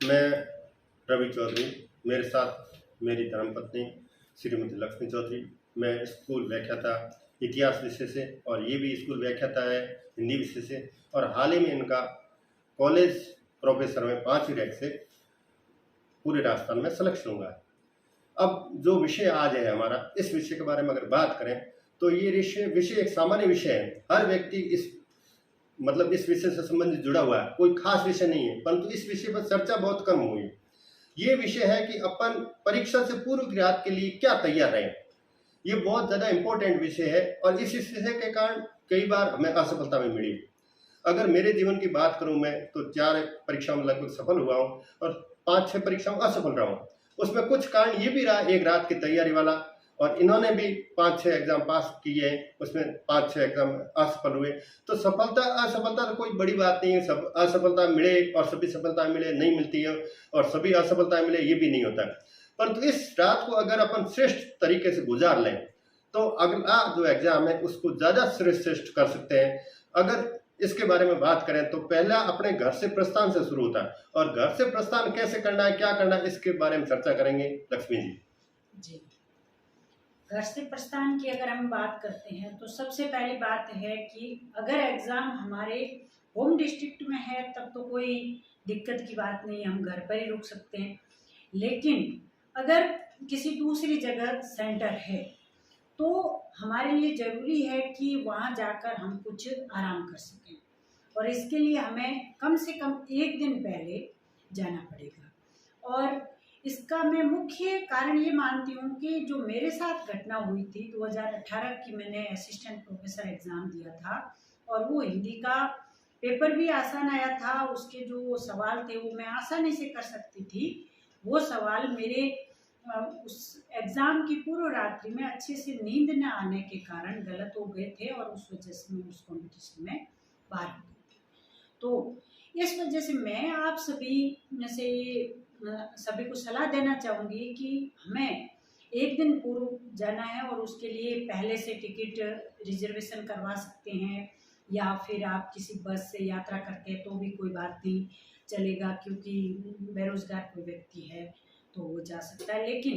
मैं रवि चौधरी, मेरे साथ मेरी धर्मपत्नी श्रीमती लक्ष्मी चौधरी। मैं स्कूल व्याख्याता इतिहास विषय से और ये भी स्कूल व्याख्याता है हिंदी विषय से, और हाल ही में इनका कॉलेज प्रोफेसर में 5वीं रैंक से पूरे राजस्थान में सिलेक्शन हुआ है। अब जो विषय आज है हमारा, इस विषय के बारे में अगर बात करें तो ये विषय एक सामान्य विषय है। हर व्यक्ति इस विषय से संबंधित जुड़ा हुआ है, कोई खास विषय नहीं है, परंतु इस विषय पर चर्चा बहुत कम हुई है। ये विषय है कि अपन परीक्षा से पूर्व की रात के लिए क्या तैयार रहें। ये बहुत ज़्यादा इम्पोर्टेंट विषय है और इस विषय के कारण कई बार हमें असफलता भी मिली। अगर मेरे जीवन की बात करूं मैं तो 4 परीक्षाओं में लगभग सफल हुआ हूं और 5-6 परीक्षाओं असफल रहा हूं। उसमें कुछ कारण ये भी रहा, एक रात की तैयारी वाला, और इन्होंने भी 5-6 एग्जाम पास किए, उसमें 5-6 एग्जाम असफल हुए। तो सफलता असफलता तो कोई बड़ी बात नहीं है। सब असफलता मिले और सभी सफलता मिले नहीं मिलती है, और सभी असफलता मिले ये भी नहीं होता है। परंतु इस रात को अगर अपन श्रेष्ठ तरीके से गुजार लें तो अगला जो एग्जाम है उसको ज़्यादा श्रेष्ठ कर सकते हैं। अगर इसके बारे में बात करें तो पहला अपने घर से प्रस्थान से शुरू होता है, और घर से प्रस्थान कैसे करना है, क्या करना है, इसके बारे में चर्चा करेंगे लक्ष्मी जी। जी, घर से प्रस्थान की अगर हम बात करते हैं तो सबसे पहली बात है कि अगर एग्ज़ाम हमारे होम डिस्ट्रिक्ट में है तब तो कोई दिक्कत की बात नहीं, हम घर पर ही रुक सकते हैं। लेकिन अगर किसी दूसरी जगह सेंटर है तो हमारे लिए ज़रूरी है कि वहाँ जाकर हम कुछ आराम कर सकें, और इसके लिए हमें कम से कम 1 दिन पहले जाना पड़ेगा। और इसका मैं मुख्य कारण ये मानती हूँ कि जो मेरे साथ घटना हुई थी 2018 की, मैंने असिस्टेंट प्रोफेसर एग्ज़ाम दिया था और वो हिंदी का पेपर भी आसान आया था। उसके जो सवाल थे वो मैं आसानी से कर सकती थी। वो सवाल मेरे उस एग्ज़ाम की पूर्व रात्रि में अच्छे से नींद न आने के कारण गलत हो गए थे, और उस वजह से मैं उस कॉम्पिटिशन में बाहर हो गई थी। तो इस वजह से मैं आप सभी में से सभी को सलाह देना चाहूँगी कि हमें 1 दिन पूर्व जाना है, और उसके लिए पहले से टिकट रिजर्वेशन करवा सकते हैं, या फिर आप किसी बस से यात्रा करते हैं तो भी कोई बात नहीं चलेगा, क्योंकि बेरोजगार कोई व्यक्ति है तो वो जा सकता है। लेकिन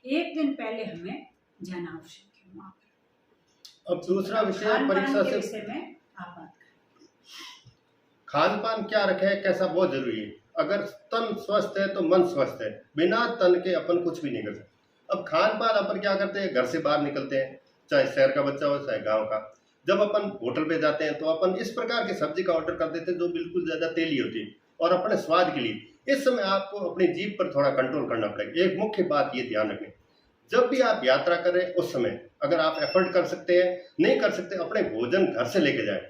1 दिन पहले हमें जाना आवश्यक है वहाँ पर। अब दूसरा विषय परीक्षा से विषय में आप बात करें। खान पान क्या रखे, कैसा, बहुत जरूरी है। अगर तन स्वस्थ है तो मन स्वस्थ है, बिना तन के अपन कुछ भी नहीं कर सकते। अब खान पान अपन क्या करते हैं, घर से बाहर निकलते हैं, चाहे शहर का बच्चा हो चाहे गांव का, जब अपन होटल पे जाते हैं तो अपन इस प्रकार की सब्जी का ऑर्डर कर देते हैं जो बिल्कुल ज़्यादा तेली होती है, और अपने स्वाद के लिए इस समय आपको अपनी जीभ पर थोड़ा कंट्रोल करना पड़ेगा। एक मुख्य बात ये ध्यान रखें, जब भी आप यात्रा करें उस समय अगर आप एफर्ट कर सकते हैं, नहीं कर सकते, अपने भोजन घर से लेके जाएं,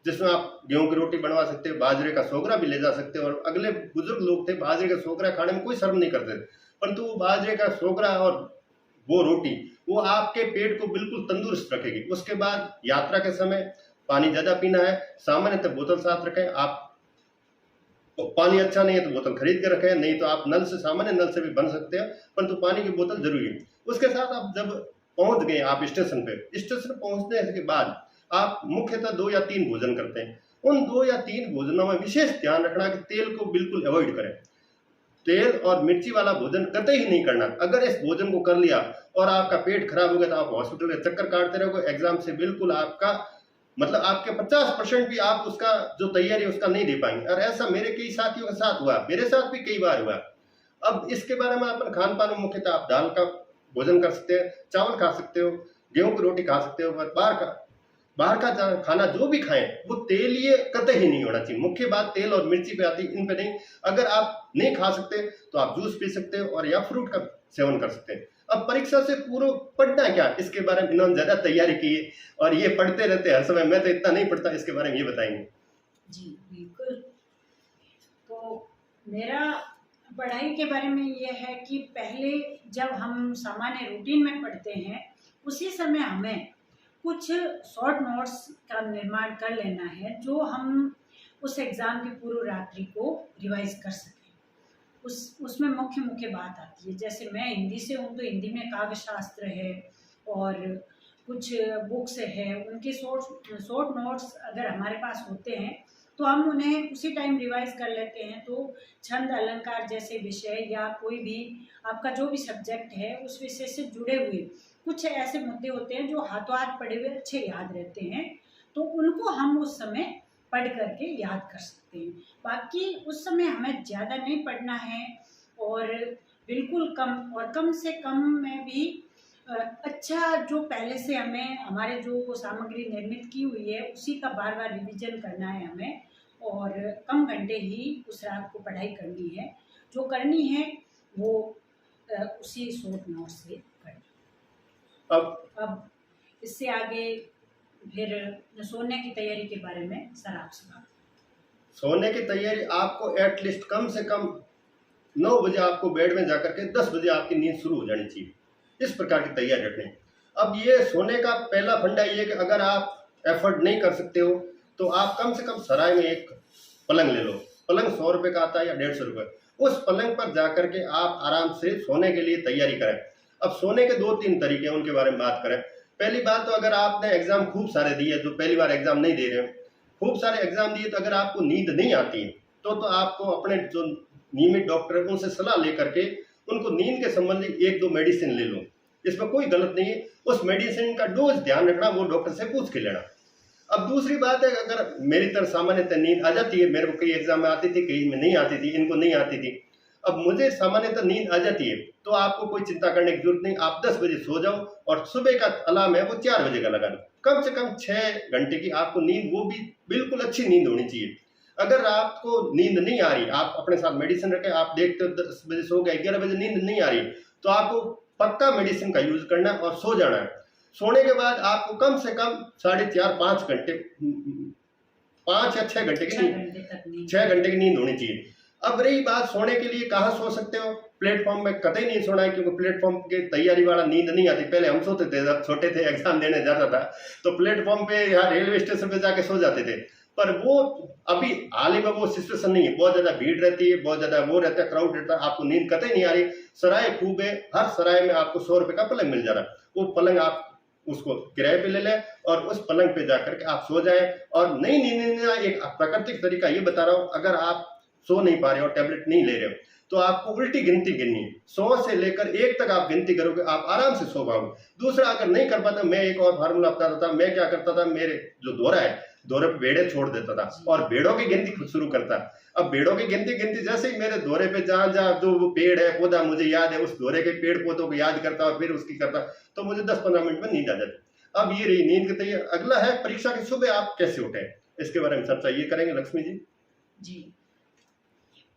जिसमें आप गेहूं की रोटी बनवा सकते हैं, बाजरे का सोगरा भी ले जा सकते हैं। और अगले बुजुर्ग लोग थे, बाजरे का सोगरा खाने में कोई शर्म नहीं करते थे, परंतु वो बाजरे का सोगरा और वो रोटी वो आपके पेट को बिल्कुल तंदुरुस्त रखेगी। उसके बाद यात्रा के समय पानी ज़्यादा पीना है, सामान्यतः बोतल साथ रखें। आप पानी अच्छा नहीं है तो बोतल खरीद के रखें, नहीं तो आप नल से, सामान्य नल से भी बन सकते हैं, परंतु पानी की बोतल जरूरी है। उसके साथ आप जब पहुंच गए आप स्टेशन पे, स्टेशन पहुंचने के बाद आप मुख्यतः 2 या 3 भोजन करते हैं। उन 2 या 3 भोजनों में विशेष ध्यान रखना कि तेल को बिल्कुल अवॉइड करें। तेल और मिर्ची वाला भोजन कतई ही नहीं करना। अगर इस भोजन को कर लिया और आपका पेट खराब हो गया तो आप हॉस्पिटल के चक्कर काटते रहोगे। एग्जाम से बिल्कुल आपका आपके 50% भी आप उसका जो तैयारी उसका नहीं दे पाएंगे, और ऐसा मेरे कई साथियों के साथ हुआ, मेरे साथ भी कई बार हुआ। अब इसके बारे में अपन खान पान में मुख्यतः आप दाल का भोजन कर सकते हैं, चावल खा सकते हो, गेहूं की रोटी खा सकते हो, बाहर का खाना जो भी खाएं वो तेलीय कतई ही नहीं होना चाहिए। मुख्य बात तेल और मिर्ची पे आती है, इन पे नहीं। अगर आप नहीं खा सकते तो आप जूस पी सकते हो और या फ्रूट का सेवन कर सकते हैं। अब परीक्षा से पूर्व पढ़ना क्या, इसके बारे में इन्होंने ज्यादा तैयारी की है और ये पढ़ते रहते हैं हर समय। मैं तो इतना नहीं पढ़ता, इसके बारे में ये बताएंगे। जी बिल्कुल। तो मेरा पढ़ाई के बारे में ये है कि पहले जब हम सामान्य रूटीन में पढ़ते हैं उसी समय हमें कुछ शॉर्ट नोट्स का निर्माण कर लेना है, जो हम उस एग्ज़ाम की पूर्व रात्रि को रिवाइज कर सकें। उसमें मुख्य मुख्य बात आती है। जैसे मैं हिंदी से हूँ तो हिंदी में काव्य शास्त्र है और कुछ बुक्स है, उनके शॉर्ट नोट्स अगर हमारे पास होते हैं तो हम उन्हें उसी टाइम रिवाइज कर लेते हैं। तो छंद अलंकार जैसे विषय या कोई भी आपका जो भी सब्जेक्ट है उस विषय से जुड़े हुए कुछ ऐसे मुद्दे होते हैं जो हाथों हाथ पढ़े हुए अच्छे याद रहते हैं, तो उनको हम उस समय पढ़ करके याद कर सकते हैं। बाकी उस समय हमें ज़्यादा नहीं पढ़ना है और बिल्कुल कम, और कम से कम में भी अच्छा जो पहले से हमें हमारे जो सामग्री निर्मित की हुई है उसी का बार बार रिवीजन करना है हमें, और कम घंटे ही उस रात को पढ़ाई करनी है। जो करनी है वो उसी शॉर्ट नोट से करनी। अब इससे आगे फिर सोने की तैयारी के बारे में सर आपसे बात। सोने की तैयारी आपको एटलीस्ट कम से कम 9 बजे आपको बेड में जाकर के 10 बजे आपकी नींद शुरू हो जानी चाहिए। इस प्रकार की तैयारी रखनी। अब ये सोने का पहला फंडा ये कि अगर आप एफर्ट नहीं कर सकते हो तो आप कम से कम सराय में एक पलंग ले लो। पलंग 100 रुपये का आता है या 150 रुपये। उस पलंग पर जाकर के आप आराम से सोने के लिए तैयारी करें। अब सोने के 2-3 तरीके हैं, उनके बारे में बात करें। पहली बात तो अगर आपने एग्जाम खूब सारे दिए, जो पहली बार एग्जाम नहीं दे रहे हो, खूब सारे एग्जाम दिए, तो अगर आपको नींद नहीं आती तो आपको अपने जो नियमित डॉक्टर है उनसे सलाह लेकर के उनको नींद के संबंधी 1-2 मेडिसिन ले लो। इसमें कोई गलत नहीं है। उस मेडिसिन का डोज ध्यान रखना, वो डॉक्टर से पूछ के लेना। अब दूसरी बात है, अगर मेरी तरह सामान्यतः नींद आ जाती है, मेरे को कई एग्जाम में आती थी, कई में नहीं आती थी, इनको नहीं आती थी, अब मुझे सामान्यतः नींद आ जाती है, तो आपको कोई चिंता करने की जरूरत नहीं। आप 10 बजे सो जाओ और सुबह का अलार्म है वो 4 बजे का लगा दो। कम से कम 6 घंटे की आपको नींद, वो भी बिल्कुल अच्छी नींद होनी चाहिए। अगर आपको नींद नहीं आ रही, आप अपने साथ मेडिसिन रखें, आप देखते हो 10 बजे सो गए, 11 बजे नींद नहीं आ रही, तो आपको पक्का मेडिसिन का यूज करना और सो जाना है। सोने के बाद आपको कम से कम 4.5-5 घंटे, 5 या 6 घंटे की नींद, 6 घंटे की नींद होनी चाहिए। अब रही बात सोने के लिए कहाँ सो सकते हो, प्लेटफॉर्म में कतई नहीं सोना है, क्योंकि प्लेटफॉर्म के तैयारी वाला नींद नहीं आती। पहले हम सोते थे, जब छोटे थे एग्जाम देने जाता था तो प्लेटफॉर्म पे या रेलवे स्टेशन पे जाके सो जाते थे, पर वो अभी हाल ही में वो सिचुएशन नहीं है। बहुत ज्यादा भीड़ रहती है, बहुत ज्यादा वो रहता है, क्राउड रहता है, आपको नींद कतई नहीं आ रही। सराय खूब है, हर सराय में आपको 100 रुपए का पलंग मिल जा रहा है। वो पलंग आप उसको किराए पे ले लें और उस पलंग पे जाकर के आप सो जाएं। और नई नींद, एक प्राकृतिक तरीका ये बता रहा हूँ, अगर आप सो नहीं पा रहे हो, टैबलेट नहीं ले रहे हो, तो आपको उल्टी गिनती गिननी है। 100 से लेकर 1 तक आप गिनती करोगे, आप आराम से सो पाओगे। दूसरा, अगर नहीं कर पाता, मैं एक और फार्मूला बताता था। मैं क्या करता था, मेरे जो दोहरा है, दोहरे पे बेड़े छोड़ देता था और बेड़ों की गिनती खुद शुरू करता। अब बेड़ों की गिनती गिनती जैसे ही मेरे दोहरे पे जहां जहां जो वो पेड़ है, पौधा मुझे याद है, उस दोहरे के पेड़ पौधों को याद करता और फिर उसकी करता, तो मुझे 10-15 मिनट में नींद आ जाती। अब ये रही नींद की तैयारी। अगला है परीक्षा की सुबह आप कैसे उठे, इसके बारे में चर्चा ये करेंगे लक्ष्मी जी। जी,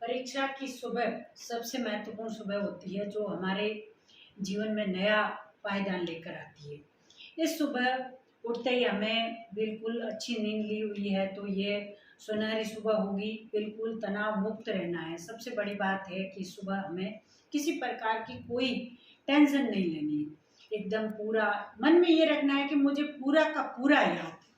परीक्षा की सुबह सबसे महत्वपूर्ण सुबह होती है, जो हमारे जीवन में नया पायदान लेकर आती है। इस सुबह उठते ही हमें बिल्कुल अच्छी नींद ली हुई है तो ये सुनहरी सुबह होगी, बिल्कुल तनाव मुक्त रहना है। सबसे बड़ी बात है कि सुबह हमें किसी प्रकार की कोई टेंशन नहीं लेनी है। एकदम पूरा मन में ये रखना है कि मुझे पूरा का पूरा याद है,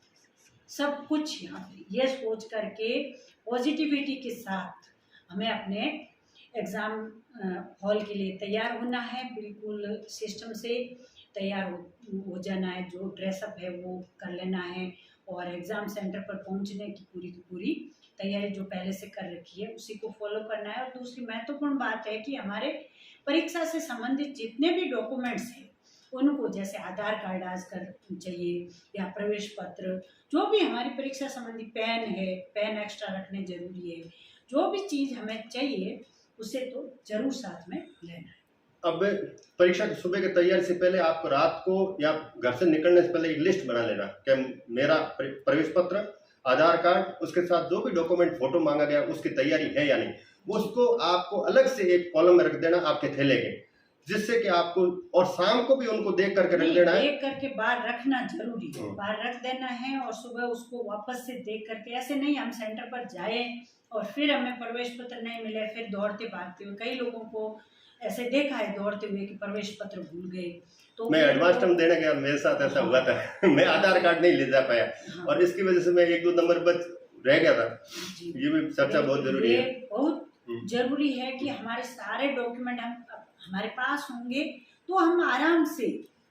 सब कुछ याद है। ये सोच करके पॉजिटिविटी के साथ हमें अपने एग्ज़ाम हॉल के लिए तैयार होना है। बिल्कुल सिस्टम से तैयार हो जाना है, जो ड्रेसअप है वो कर लेना है और एग्ज़ाम सेंटर पर पहुंचने की पूरी तैयारी जो पहले से कर रखी है उसी को फॉलो करना है। और दूसरी महत्वपूर्ण बात है कि हमारे परीक्षा से संबंधित जितने भी डॉक्यूमेंट्स हैं उनको, जैसे आधार कार्ड आज कर चाहिए या प्रवेश पत्र, जो भी हमारी परीक्षा संबंधी, पेन है, पेन एक्स्ट्रा रखने जरूरी है। जो भी चीज़ हमें चाहिए उसे तो जरूर साथ में लेना है। अब परीक्षा की सुबह की तैयारी से पहले आपको रात को या घर से निकलने से पहले एक लिस्ट बना लेना कि मेरा प्रवेश पत्र, आधार कार्ड, उसके साथ जो भी डॉक्यूमेंट फोटो मांगा गया उसकी तैयारी है या नहीं, उसको आपको अलग से एक कॉलम में रख देना आपके थैले के, जिससे कि आपको, और शाम को भी उनको देख करके रख देना है। देख करके बाहर रखना जरूरी है, बाहर रख देना है और सुबह उसको वापस से देख करके, ऐसे नहीं हम सेंटर पर जाए और फिर हमें प्रवेश पत्र नहीं मिले, फिर दौड़ते भागते हुए, कई लोगों को ऐसे देखा है दौड़ते हुए कि प्रवेश पत्र भूल गए। तो मैं एडवांस टर्म देने गया, मेरे साथ ऐसा हुआ था। मैं आधार कार्ड नहीं ले जा पाया और इसकी वजह से मैं 1-2 नंबर बच रह गया था। ये भी चर्चा बहुत जरूरी है। बहुत जरूरी है कि हमारे सारे डॉक्यूमेंट हमारे पास होंगे तो हम आराम से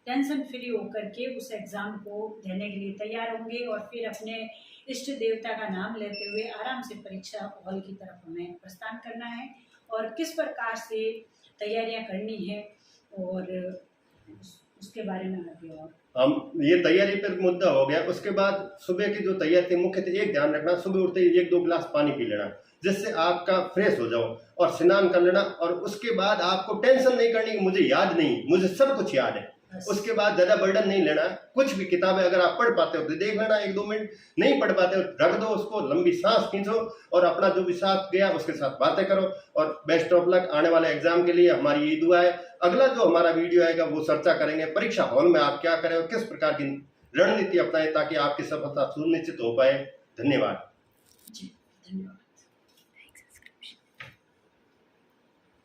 टेंशन फ्री होकर के उस एग्ज़ाम को देने के लिए तैयार होंगे और फिर अपने इष्ट देवता का नाम लेते हुए आराम से परीक्षा हॉल की तरफ हमें प्रस्थान करना है और किस प्रकार से तैयारियां करनी है और उसके बारे में आगे और हम ये तैयारी पर मुद्दा हो गया। उसके बाद सुबह की जो तैयारी थी मुख्य एक ध्यान रखना, सुबह उठते ही 1-2 गिलास पानी पी लेना जिससे आपका फ्रेश हो जाओ और स्नान कर लेना। और उसके बाद आपको टेंशन नहीं करनी कि मुझे याद नहीं, मुझे सब कुछ याद है। उसके बाद ज़्यादा बर्डन नहीं लेना। कुछ भी किताबें अगर आप पढ़ पाते हो तो देख लेना 1-2 मिनट, नहीं पढ़ पाते हो रख दो उसको, लंबी सांस खींचो और अपना जो भी साथ गया उसके साथ बातें करो। और बेस्ट ऑफ लक आने वाले एग्जाम के लिए, हमारी यही दुआ है। अगला जो हमारा वीडियो आएगा वो चर्चा करेंगे परीक्षा हॉल में आप क्या करें और किस प्रकार की रणनीति अपनाएं ताकि आपकी सफलता सुनिश्चित हो पाए। धन्यवाद। जी धन्यवाद।